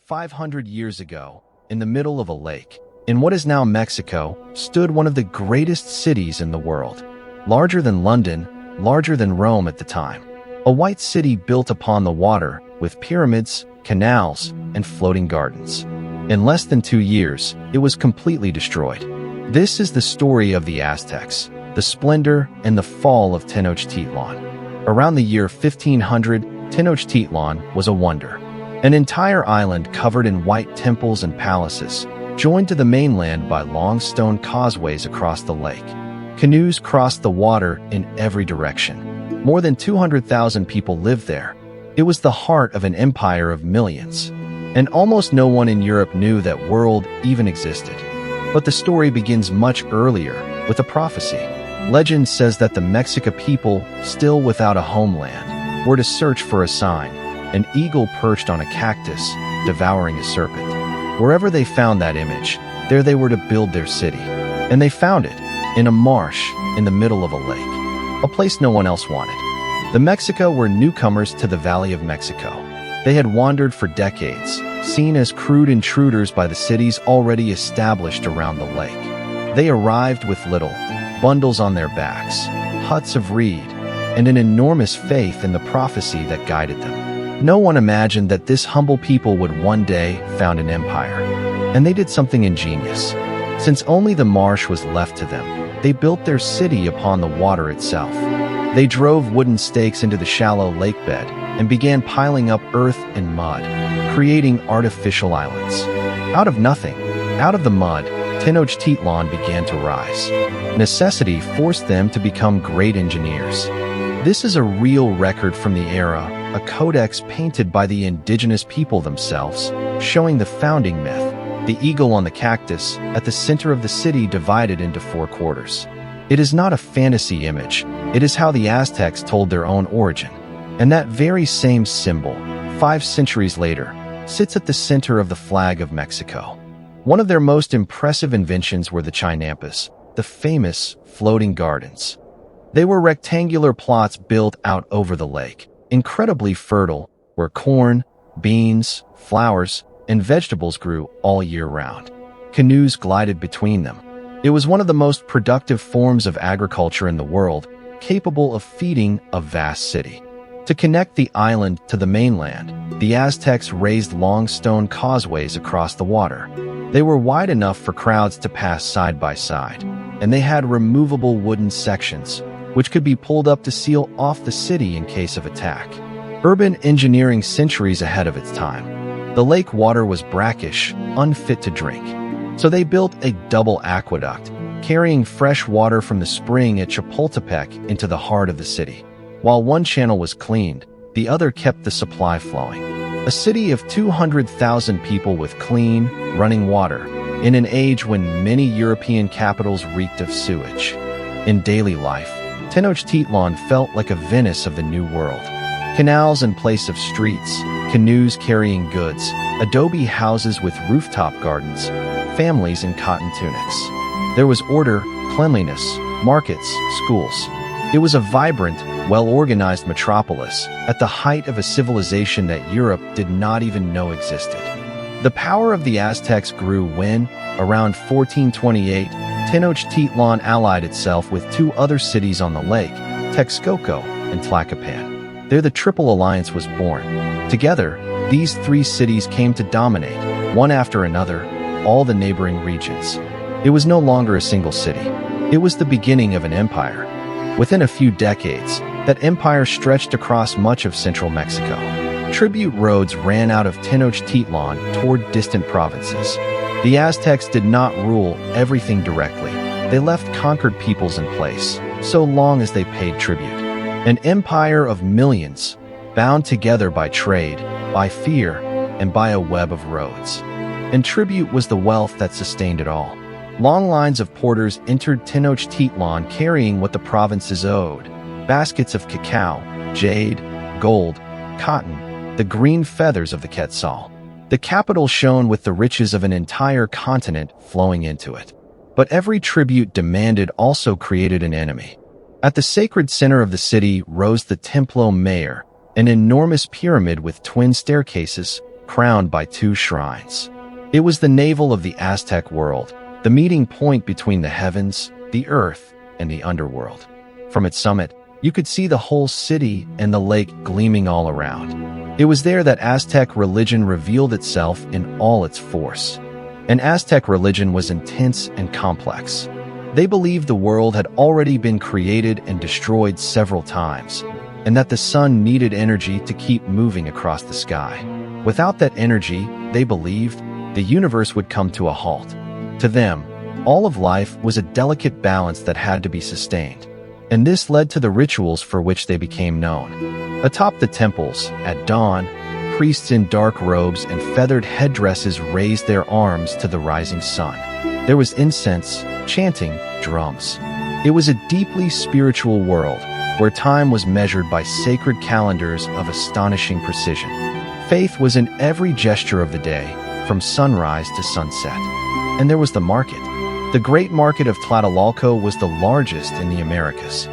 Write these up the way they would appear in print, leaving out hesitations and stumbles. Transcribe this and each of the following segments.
500 years ago, in the middle of a lake, in what is now Mexico, stood one of the greatest cities in the world. Larger than London, larger than Rome at the time. A white city built upon the water, with pyramids, canals, and floating gardens. In less than 2 years, it was completely destroyed. This is the story of the Aztecs, the splendor and the fall of Tenochtitlan. Around the year 1500, Tenochtitlan was a wonder. An entire island covered in white temples and palaces, joined to the mainland by long stone causeways across the lake. Canoes crossed the water in every direction. More than 200,000 people lived there. It was the heart of an empire of millions. And almost no one in Europe knew that world even existed. But the story begins much earlier, with a prophecy. Legend says that the Mexica people, still without a homeland, were to search for a sign, an eagle perched on a cactus, devouring a serpent. Wherever they found that image, there they were to build their city. And they found it, in a marsh, in the middle of a lake. A place no one else wanted. The Mexica were newcomers to the Valley of Mexico. They had wandered for decades, seen as crude intruders by the cities already established around the lake. They arrived with little, bundles on their backs, huts of reed, and an enormous faith in the prophecy that guided them. No one imagined that this humble people would one day found an empire. And they did something ingenious. Since only the marsh was left to them, they built their city upon the water itself. They drove wooden stakes into the shallow lake bed and began piling up earth and mud, creating artificial islands. Out of nothing, out of the mud, Tenochtitlan began to rise. Necessity forced them to become great engineers. This is a real record from the era, a codex painted by the indigenous people themselves, showing the founding myth, the eagle-on-a-cactus, at the center of the city divided into 4 quarters. It is not a fantasy image, it is how the Aztecs told their own origin. And that very same symbol, 5 centuries later, sits at the center of the flag of Mexico. One of their most impressive inventions were the chinampas, the famous floating gardens. They were rectangular plots built out over the lake, incredibly fertile, where corn, beans, flowers, and vegetables grew all year round. Canoes glided between them. It was one of the most productive forms of agriculture in the world, capable of feeding a vast city. To connect the island to the mainland, the Aztecs raised long stone causeways across the water. They were wide enough for crowds to pass side by side, and they had removable wooden sections, which could be pulled up to seal off the city in case of attack. Urban engineering centuries ahead of its time. The lake water was brackish, unfit to drink. So they built a double aqueduct, carrying fresh water from the spring at Chapultepec into the heart of the city. While one channel was cleaned, the other kept the supply flowing. A city of 200,000 people with clean, running water, in an age when many European capitals reeked of sewage. In daily life, Tenochtitlan felt like a Venice of the New World. Canals in place of streets, canoes carrying goods, adobe houses with rooftop gardens, families in cotton tunics. There was order, cleanliness, markets, schools. It was a vibrant, well-organized metropolis at the height of a civilization that Europe did not even know existed. The power of the Aztecs grew when, around 1428, Tenochtitlan allied itself with 2 other cities on the lake, Texcoco and Tlacopan. There the Triple Alliance was born. Together, these 3 cities came to dominate, one after another, all the neighboring regions. It was no longer a single city. It was the beginning of an empire. Within a few decades, that empire stretched across much of central Mexico. Tribute roads ran out of Tenochtitlan toward distant provinces. The Aztecs did not rule everything directly. They left conquered peoples in place, so long as they paid tribute. An empire of millions, bound together by trade, by fear, and by a web of roads. And tribute was the wealth that sustained it all. Long lines of porters entered Tenochtitlan carrying what the provinces owed: baskets of cacao, jade, gold, cotton, the green feathers of the quetzal. The capital shone with the riches of an entire continent flowing into it. But every tribute demanded also created an enemy. At the sacred center of the city rose the Templo Mayor, an enormous pyramid with twin staircases, crowned by two shrines. It was the navel of the Aztec world, the meeting point between the heavens, the earth, and the underworld. From its summit, you could see the whole city and the lake gleaming all around. It was there that Aztec religion revealed itself in all its force. And Aztec religion was intense and complex. They believed the world had already been created and destroyed several times, and that the sun needed energy to keep moving across the sky. Without that energy, they believed, the universe would come to a halt. To them, all of life was a delicate balance that had to be sustained, and this led to the rituals for which they became known. Atop the temples, at dawn, priests in dark robes and feathered headdresses raised their arms to the rising sun. There was incense, chanting, drums. It was a deeply spiritual world, where time was measured by sacred calendars of astonishing precision. Faith was in every gesture of the day, from sunrise to sunset. And there was the market. The great market of Tlatelolco was the largest in the Americas.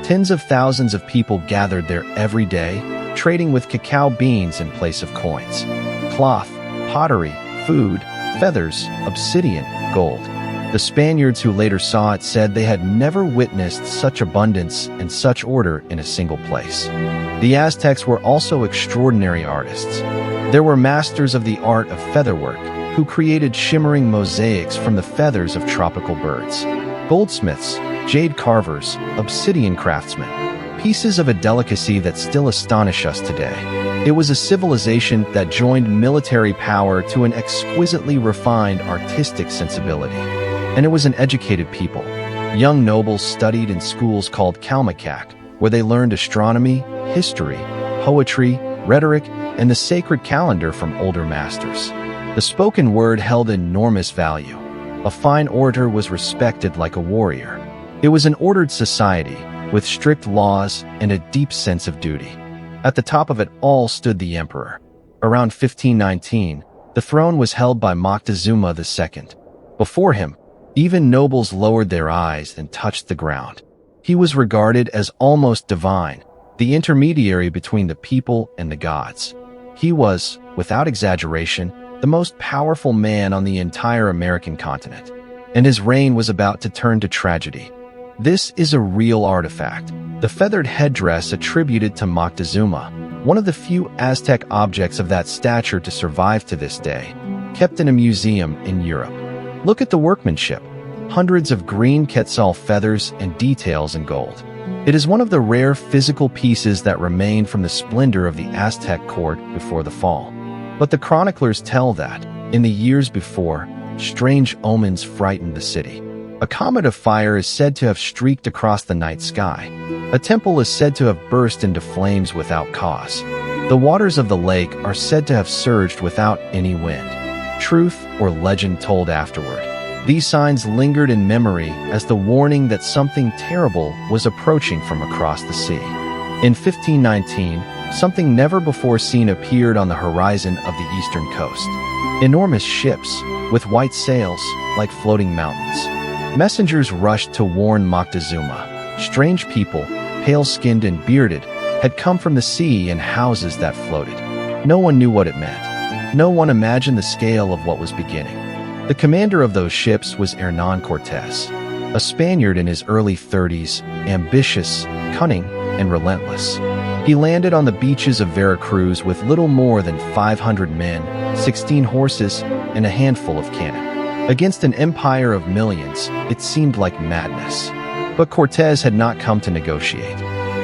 Tens of thousands of people gathered there every day, trading with cacao beans in place of coins. Cloth, pottery, food, feathers, obsidian, gold. The Spaniards who later saw it said they had never witnessed such abundance and such order in a single place. The Aztecs were also extraordinary artists. There were masters of the art of featherwork, who created shimmering mosaics from the feathers of tropical birds. Goldsmiths, jade carvers, obsidian craftsmen, pieces of a delicacy that still astonish us today. It was a civilization that joined military power to an exquisitely refined artistic sensibility. And it was an educated people. Young nobles studied in schools called Calmacac, where they learned astronomy, history, poetry, rhetoric, and the sacred calendar from older masters. The spoken word held enormous value. A fine orator was respected like a warrior. It was an ordered society, with strict laws and a deep sense of duty. At the top of it all stood the emperor. Around 1519, the throne was held by Moctezuma II. Before him, even nobles lowered their eyes and touched the ground. He was regarded as almost divine, the intermediary between the people and the gods. He was, without exaggeration, the most powerful man on the entire American continent, and his reign was about to turn to tragedy. This is a real artifact, the feathered headdress attributed to Moctezuma, one of the few Aztec objects of that stature to survive to this day, kept in a museum in Europe. Look at the workmanship, hundreds of green quetzal feathers and details in gold. It is one of the rare physical pieces that remain from the splendor of the Aztec court before the fall. But the chroniclers tell that, in the years before, strange omens frightened the city. A comet of fire is said to have streaked across the night sky. A temple is said to have burst into flames without cause. The waters of the lake are said to have surged without any wind. Truth or legend told afterward. These signs lingered in memory as the warning that something terrible was approaching from across the sea. In 1519, something never before seen appeared on the horizon of the eastern coast. Enormous ships, with white sails, like floating mountains. Messengers rushed to warn Moctezuma. Strange people, pale-skinned and bearded, had come from the sea in houses that floated. No one knew what it meant. No one imagined the scale of what was beginning. The commander of those ships was Hernán Cortés, a Spaniard in his early 30s, ambitious, cunning, and relentless. He landed on the beaches of Veracruz with little more than 500 men, 16 horses, and a handful of cannon. Against an empire of millions, it seemed like madness. But Cortés had not come to negotiate.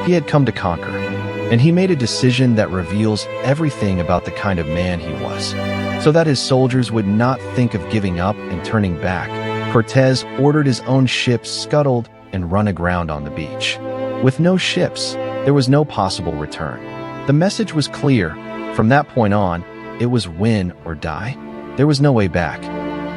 He had come to conquer, and he made a decision that reveals everything about the kind of man he was. So that his soldiers would not think of giving up and turning back, Cortés ordered his own ships scuttled and run aground on the beach. With no ships, there was no possible return. The message was clear. From that point on, it was win or die. There was no way back.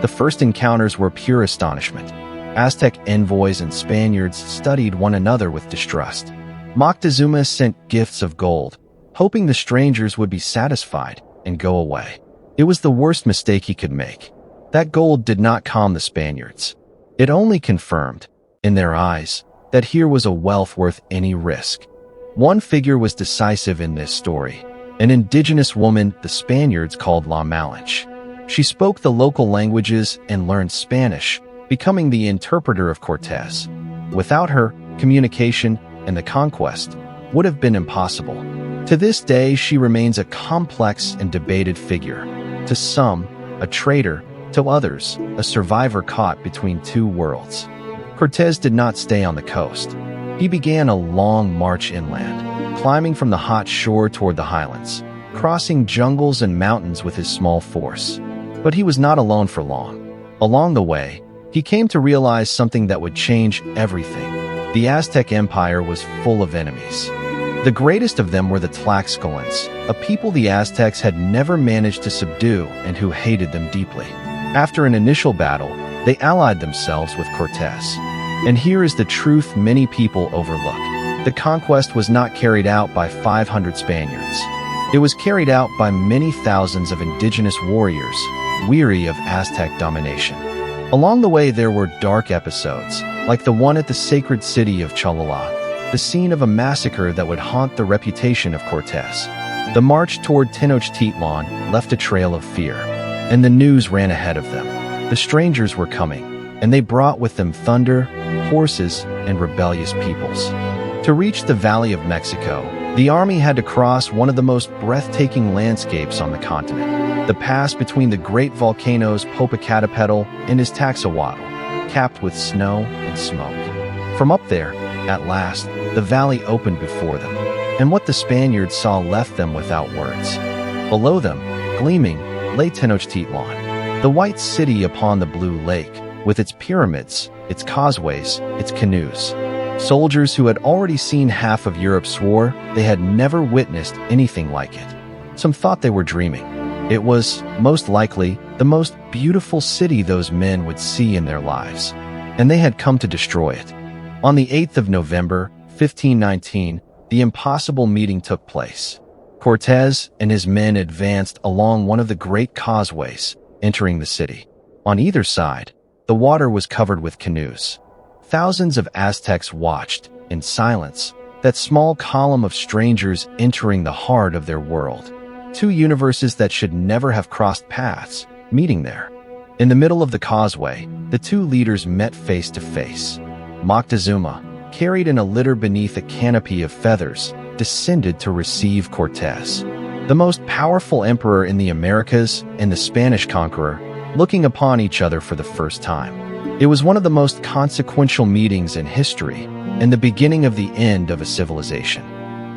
The first encounters were pure astonishment. Aztec envoys and Spaniards studied one another with distrust. Moctezuma sent gifts of gold, hoping the strangers would be satisfied and go away. It was the worst mistake he could make. That gold did not calm the Spaniards. It only confirmed, in their eyes, that here was a wealth worth any risk. One figure was decisive in this story. an indigenous woman the Spaniards called La Malinche. She spoke the local languages and learned Spanish, becoming the interpreter of Cortés. Without her, communication and the conquest would have been impossible. To this day, she remains a complex and debated figure. To some, a traitor; to others, a survivor caught between two worlds. Cortés did not stay on the coast. He began a long march inland, climbing from the hot shore toward the highlands, crossing jungles and mountains with his small force. But he was not alone for long. Along the way, he came to realize something that would change everything. The Aztec Empire was full of enemies. The greatest of them were the Tlaxcalans, a people the Aztecs had never managed to subdue and who hated them deeply. After an initial battle, they allied themselves with Cortés. And here is the truth many people overlook. The conquest was not carried out by 500 Spaniards. It was carried out by many thousands of indigenous warriors, weary of Aztec domination. Along the way, there were dark episodes, like the one at the sacred city of Cholula, the scene of a massacre that would haunt the reputation of Cortés. The march toward Tenochtitlan left a trail of fear, and the news ran ahead of them. The strangers were coming, and they brought with them thunder, horses, and rebellious peoples. To reach the Valley of Mexico, the army had to cross one of the most breathtaking landscapes on the continent, the pass between the great volcanoes Popocatépetl and Iztaccíhuatl, capped with snow and smoke. From up there, at last, the valley opened before them, and what the Spaniards saw left them without words. Below them, gleaming, lay Tenochtitlan, the white city upon the blue lake, with its pyramids, its causeways, its canoes. Soldiers who had already seen half of Europe swore they had never witnessed anything like it. Some thought they were dreaming. It was, most likely, the most beautiful city those men would see in their lives, and they had come to destroy it. On the 8th of November, 1519, the impossible meeting took place. Cortés and his men advanced along one of the great causeways, entering the city. On either side, the water was covered with canoes. Thousands of Aztecs watched, in silence, that small column of strangers entering the heart of their world. Two universes that should never have crossed paths, meeting there. In the middle of the causeway, the two leaders met face to face. Moctezuma, carried in a litter beneath a canopy of feathers, descended to receive Cortés, the most powerful emperor in the Americas and the Spanish conqueror, looking upon each other for the first time. It was one of the most consequential meetings in history and the beginning of the end of a civilization.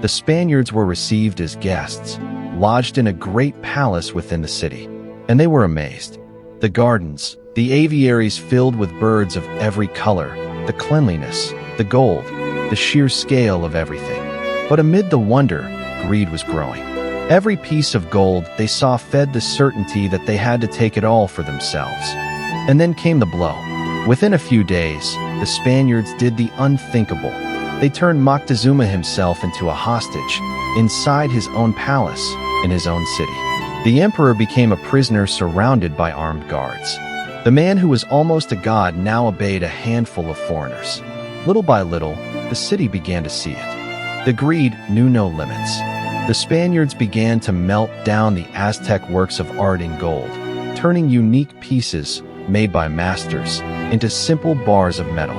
The Spaniards were received as guests, lodged in a great palace within the city, and they were amazed. The gardens, the aviaries filled with birds of every color, the cleanliness, the gold, the sheer scale of everything. But amid the wonder, greed was growing. Every piece of gold they saw fed the certainty that they had to take it all for themselves. And then came the blow. Within a few days, the Spaniards did the unthinkable. They turned Moctezuma himself into a hostage, inside his own palace, in his own city. The emperor became a prisoner surrounded by armed guards. The man who was almost a god now obeyed a handful of foreigners. Little by little, the city began to see it. The greed knew no limits. The Spaniards began to melt down the Aztec works of art in gold, turning unique pieces, made by masters, into simple bars of metal.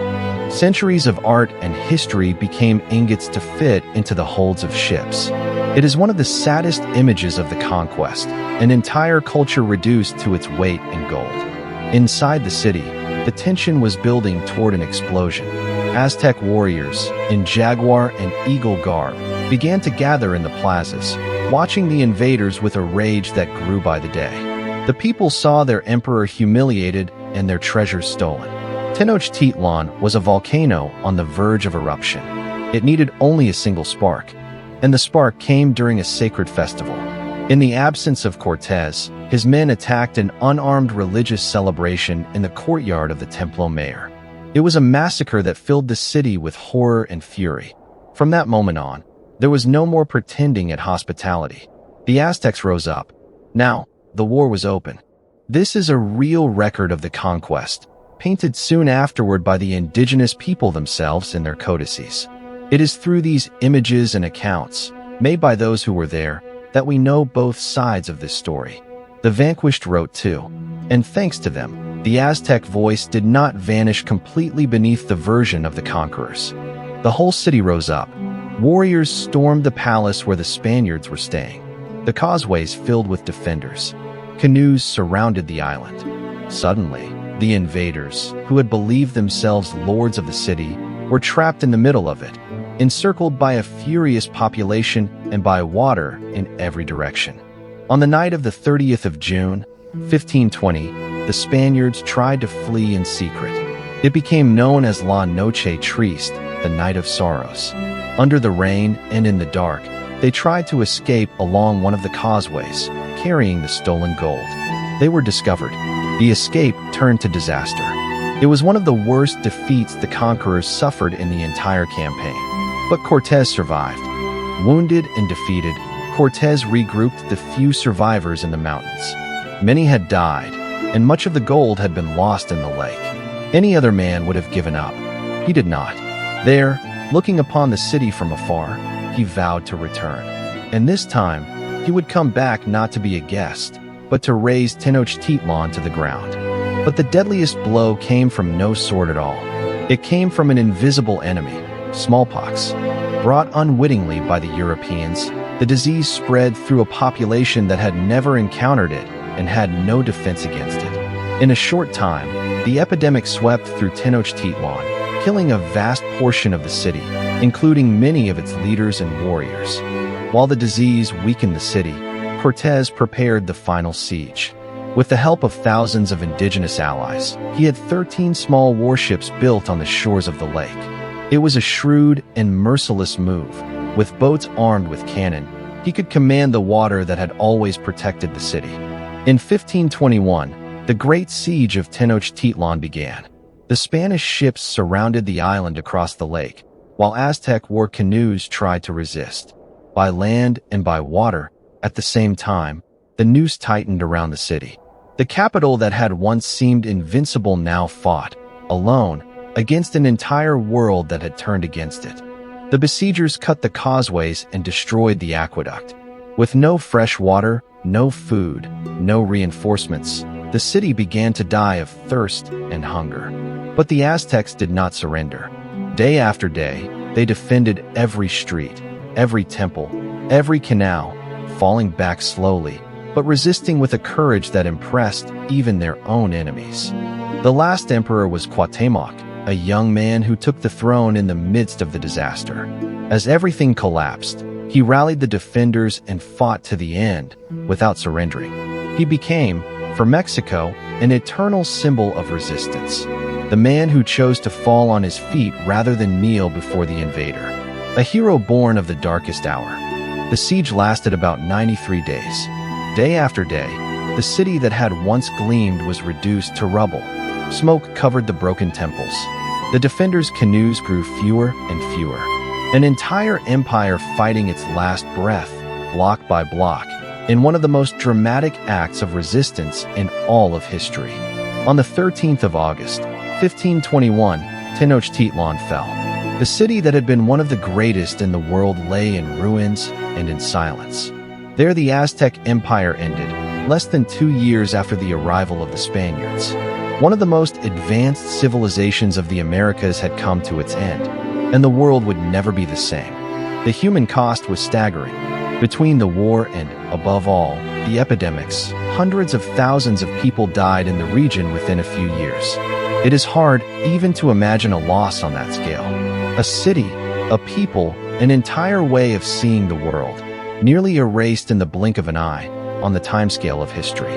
Centuries of art and history became ingots to fit into the holds of ships. It is one of the saddest images of the conquest, an entire culture reduced to its weight in gold. Inside the city, the tension was building toward an explosion. Aztec warriors, in jaguar and eagle garb, began to gather in the plazas, watching the invaders with a rage that grew by the day. The people saw their emperor humiliated and their treasures stolen. Tenochtitlan was a volcano on the verge of eruption. It needed only a single spark, and the spark came during a sacred festival. In the absence of Cortés, his men attacked an unarmed religious celebration in the courtyard of the Templo Mayor. It was a massacre that filled the city with horror and fury. From that moment on, there was no more pretending at hospitality. The Aztecs rose up. Now, the war was open. This is a real record of the conquest, painted soon afterward by the indigenous people themselves in their codices. It is through these images and accounts, made by those who were there, that we know both sides of this story. The vanquished wrote too, and thanks to them, the Aztec voice did not vanish completely beneath the version of the conquerors. The whole city rose up. Warriors stormed the palace where the Spaniards were staying. The causeways filled with defenders. Canoes surrounded the island. Suddenly, the invaders, who had believed themselves lords of the city, were trapped in the middle of it, encircled by a furious population and by water in every direction. On the night of the 30th of June, 1520, the Spaniards tried to flee in secret. It became known as La Noche Triste, the Night of Sorrows. Under the rain and in the dark, they tried to escape along one of the causeways, carrying the stolen gold. They were discovered. The escape turned to disaster. It was one of the worst defeats the conquerors suffered in the entire campaign. But Cortés survived. Wounded and defeated, Cortés regrouped the few survivors in the mountains. Many had died, and much of the gold had been lost in the lake. Any other man would have given up. He did not. There, looking upon the city from afar, he vowed to return. And this time, he would come back not to be a guest, but to raze Tenochtitlan to the ground. But the deadliest blow came from no sword at all. It came from an invisible enemy, smallpox. Brought unwittingly by the Europeans, the disease spread through a population that had never encountered it and had no defense against it. In a short time, the epidemic swept through Tenochtitlan, killing a vast portion of the city, including many of its leaders and warriors. While the disease weakened the city, Cortés prepared the final siege. With the help of thousands of indigenous allies, he had 13 small warships built on the shores of the lake. It was a shrewd and merciless move. With boats armed with cannon, he could command the water that had always protected the city. In 1521, the Great Siege of Tenochtitlan began. The Spanish ships surrounded the island across the lake, while Aztec war canoes tried to resist. By land and by water, at the same time, the noose tightened around the city. The capital that had once seemed invincible now fought, alone, against an entire world that had turned against it. The besiegers cut the causeways and destroyed the aqueduct. With no fresh water, no food, no reinforcements, the city began to die of thirst and hunger. But the Aztecs did not surrender. Day after day, they defended every street, every temple, every canal, falling back slowly, but resisting with a courage that impressed even their own enemies. The last emperor was Cuauhtémoc, a young man who took the throne in the midst of the disaster. As everything collapsed, he rallied the defenders and fought to the end, without surrendering. He became, for Mexico, an eternal symbol of resistance. The man who chose to fall on his feet rather than kneel before the invader. A hero born of the darkest hour. The siege lasted about 93 days. Day after day, the city that had once gleamed was reduced to rubble. Smoke covered the broken temples. The defenders' canoes grew fewer and fewer. An entire empire fighting its last breath, block by block, in one of the most dramatic acts of resistance in all of history. On the 13th of August, 1521, Tenochtitlan fell. The city that had been one of the greatest in the world lay in ruins and in silence. There the Aztec Empire ended, less than 2 years after the arrival of the Spaniards. One of the most advanced civilizations of the Americas had come to its end, and the world would never be the same. The human cost was staggering. Between the war and, above all, the epidemics, hundreds of thousands of people died in the region within a few years. It is hard even to imagine a loss on that scale. A city, a people, an entire way of seeing the world, nearly erased in the blink of an eye on the timescale of history.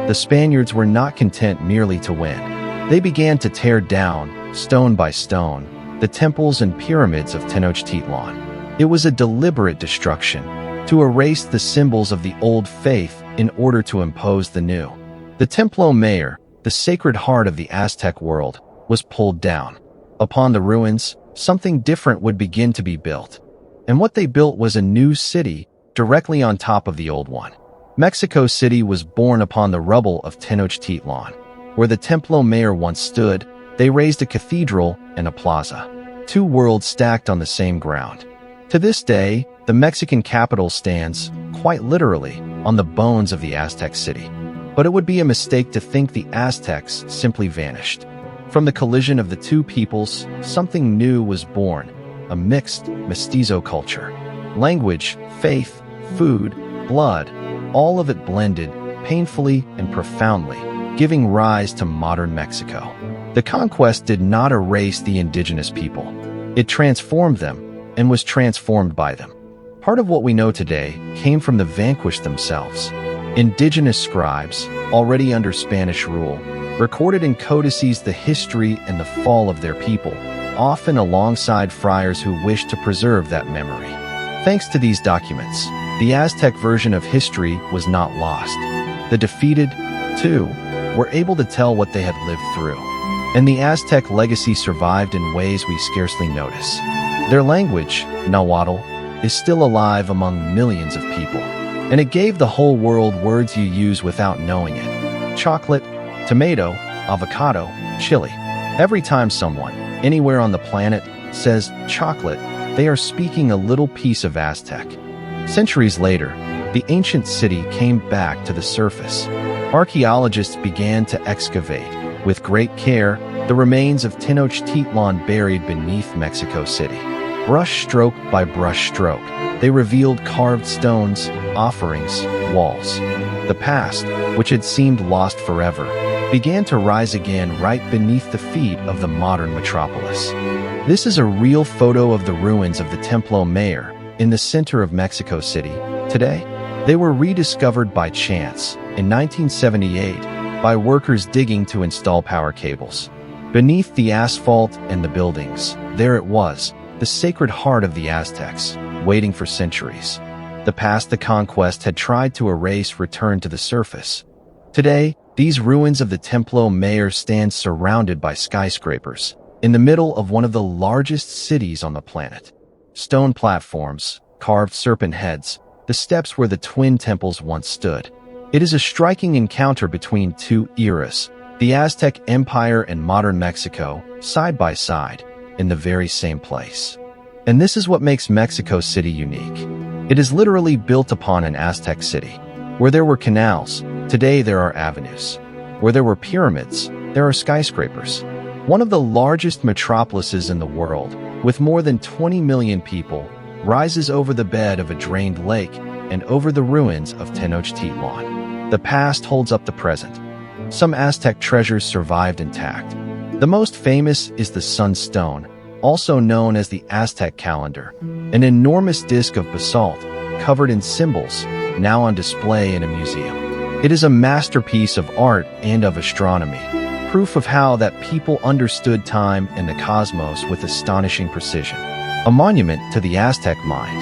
The Spaniards were not content merely to win. They began to tear down, stone by stone, the temples and pyramids of Tenochtitlan. It was a deliberate destruction, to erase the symbols of the old faith in order to impose the new. The Templo Mayor, the sacred heart of the Aztec world, was pulled down. Upon the ruins, something different would begin to be built. And what they built was a new city directly on top of the old one. Mexico City was born upon the rubble of Tenochtitlan. Where the Templo Mayor once stood, they raised a cathedral and a plaza. Two worlds stacked on the same ground. To this day, the Mexican capital stands, quite literally, on the bones of the Aztec city. But it would be a mistake to think the Aztecs simply vanished. From the collision of the two peoples, something new was born, a mixed, mestizo culture. Language, faith, food, blood, all of it blended, painfully and profoundly, giving rise to modern Mexico. The conquest did not erase the indigenous people. It transformed them and was transformed by them. Part of what we know today came from the vanquished themselves. Indigenous scribes, already under Spanish rule, recorded in codices the history and the fall of their people, often alongside friars who wished to preserve that memory. Thanks to these documents, the Aztec version of history was not lost. The defeated, too, were able to tell what they had lived through. And the Aztec legacy survived in ways we scarcely notice. Their language, Nahuatl, is still alive among millions of people. And it gave the whole world words you use without knowing it. Chocolate, tomato, avocado, chili. Every time someone, anywhere on the planet, says chocolate, they are speaking a little piece of Aztec. Centuries later, the ancient city came back to the surface. Archaeologists began to excavate, with great care, the remains of Tenochtitlan buried beneath Mexico City. Brush stroke by brush stroke, they revealed carved stones, offerings, walls. The past, which had seemed lost forever, began to rise again right beneath the feet of the modern metropolis. This is a real photo of the ruins of the Templo Mayor in the center of Mexico City. Today, they were rediscovered by chance in 1978 by workers digging to install power cables. Beneath the asphalt and the buildings, there it was, the sacred heart of the Aztecs, waiting for centuries. The past the conquest had tried to erase returned to the surface. Today, these ruins of the Templo Mayor stand surrounded by skyscrapers, in the middle of one of the largest cities on the planet. Stone platforms, carved serpent heads, the steps where the twin temples once stood. It is a striking encounter between two eras, the Aztec Empire and modern Mexico, side by side, in the very same place. And this is what makes Mexico City unique. It is literally built upon an Aztec city. Where there were canals, today there are avenues. Where there were pyramids, there are skyscrapers. One of the largest metropolises in the world, with more than 20 million people, rises over the bed of a drained lake and over the ruins of Tenochtitlan. The past holds up the present. Some Aztec treasures survived intact. The most famous is the Sunstone, also known as the Aztec calendar, an enormous disc of basalt covered in symbols, now on display in a museum. It is a masterpiece of art and of astronomy, proof of how that people understood time and the cosmos with astonishing precision. A monument to the Aztec mind.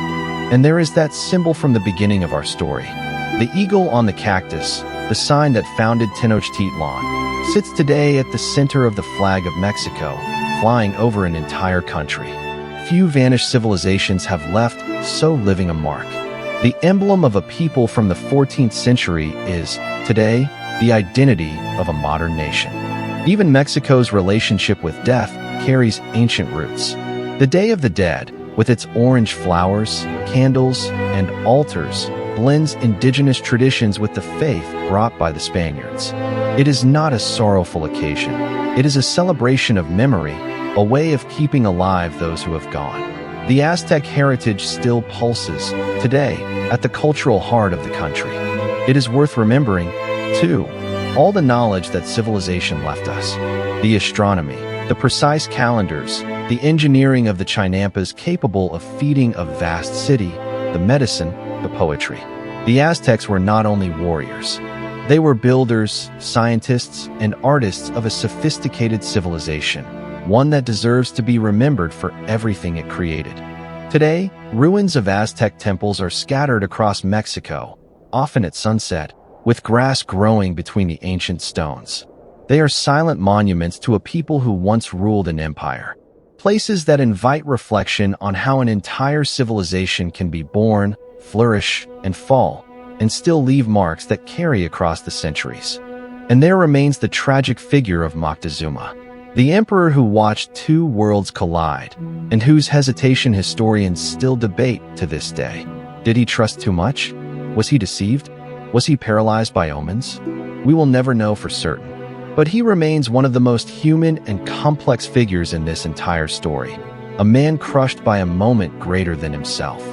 And there is that symbol from the beginning of our story. The eagle-on-a-cactus, the sign that founded Tenochtitlan, sits today at the center of the flag of Mexico, flying over an entire country. Few vanished civilizations have left so living a mark. The emblem of a people from the 14th century is, today, the identity of a modern nation. Even Mexico's relationship with death carries ancient roots. The Day of the Dead, with its orange flowers, candles, and altars, blends indigenous traditions with the faith brought by the Spaniards. It is not a sorrowful occasion. It is a celebration of memory, a way of keeping alive those who have gone. The Aztec heritage still pulses, today, at the cultural heart of the country. It is worth remembering, too, all the knowledge that civilization left us. The astronomy, the precise calendars, the engineering of the chinampas capable of feeding a vast city, the medicine, the poetry. The Aztecs were not only warriors. They were builders, scientists, and artists of a sophisticated civilization, one that deserves to be remembered for everything it created. Today, ruins of Aztec temples are scattered across Mexico, often at sunset, with grass growing between the ancient stones. They are silent monuments to a people who once ruled an empire. Places that invite reflection on how an entire civilization can be born, flourish, and fall, and still leave marks that carry across the centuries. And there remains the tragic figure of Moctezuma. The emperor who watched two worlds collide, and whose hesitation historians still debate to this day. Did he trust too much? Was he deceived? Was he paralyzed by omens? We will never know for certain. But he remains one of the most human and complex figures in this entire story, a man crushed by a moment greater than himself.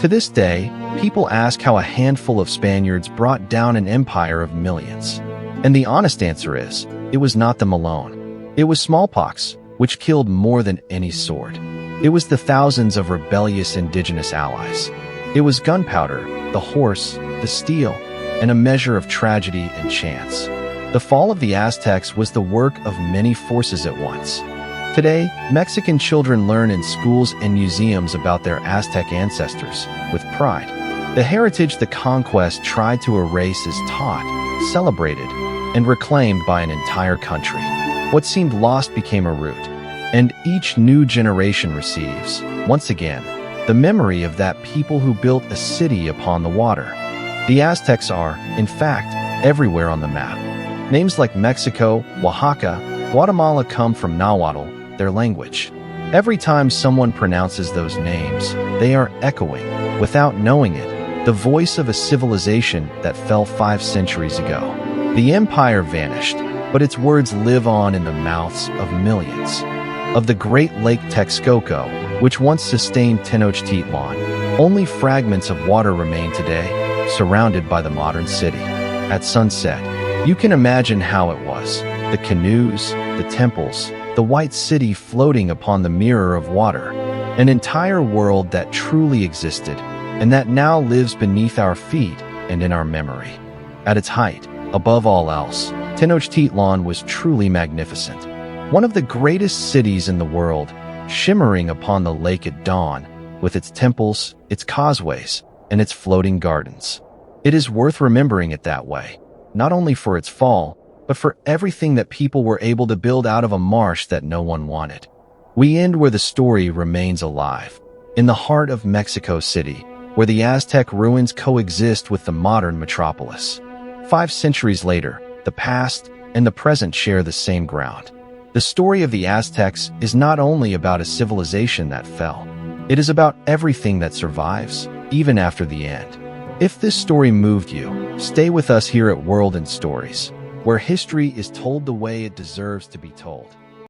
To this day, people ask how a handful of Spaniards brought down an empire of millions. And the honest answer is, it was not them alone. It was smallpox, which killed more than any sword. It was the thousands of rebellious indigenous allies. It was gunpowder, the horse, the steel, and a measure of tragedy and chance. The fall of the Aztecs was the work of many forces at once. Today, Mexican children learn in schools and museums about their Aztec ancestors, with pride. The heritage the conquest tried to erase is taught, celebrated, and reclaimed by an entire country. What seemed lost became a root, and each new generation receives, once again, the memory of that people who built a city upon the water. The Aztecs are, in fact, everywhere on the map. Names like Mexico, Oaxaca, Guatemala come from Nahuatl, their language. Every time someone pronounces those names, they are echoing, without knowing it, the voice of a civilization that fell 5 centuries ago. The empire vanished, but its words live on in the mouths of millions. Of the Great Lake Texcoco, which once sustained Tenochtitlan, only fragments of water remain today, surrounded by the modern city. At sunset, you can imagine how it was. The canoes, the temples, the white city floating upon the mirror of water. An entire world that truly existed, and that now lives beneath our feet and in our memory. At its height, above all else, Tenochtitlan was truly magnificent. One of the greatest cities in the world, shimmering upon the lake at dawn, with its temples, its causeways, and its floating gardens. It is worth remembering it that way, not only for its fall, but for everything that people were able to build out of a marsh that no one wanted. We end where the story remains alive, in the heart of Mexico City, where the Aztec ruins coexist with the modern metropolis. 5 centuries later, the past and the present share the same ground. The story of the Aztecs is not only about a civilization that fell. It is about everything that survives, even after the end. If this story moved you, stay with us here at World in Stories, where history is told the way it deserves to be told.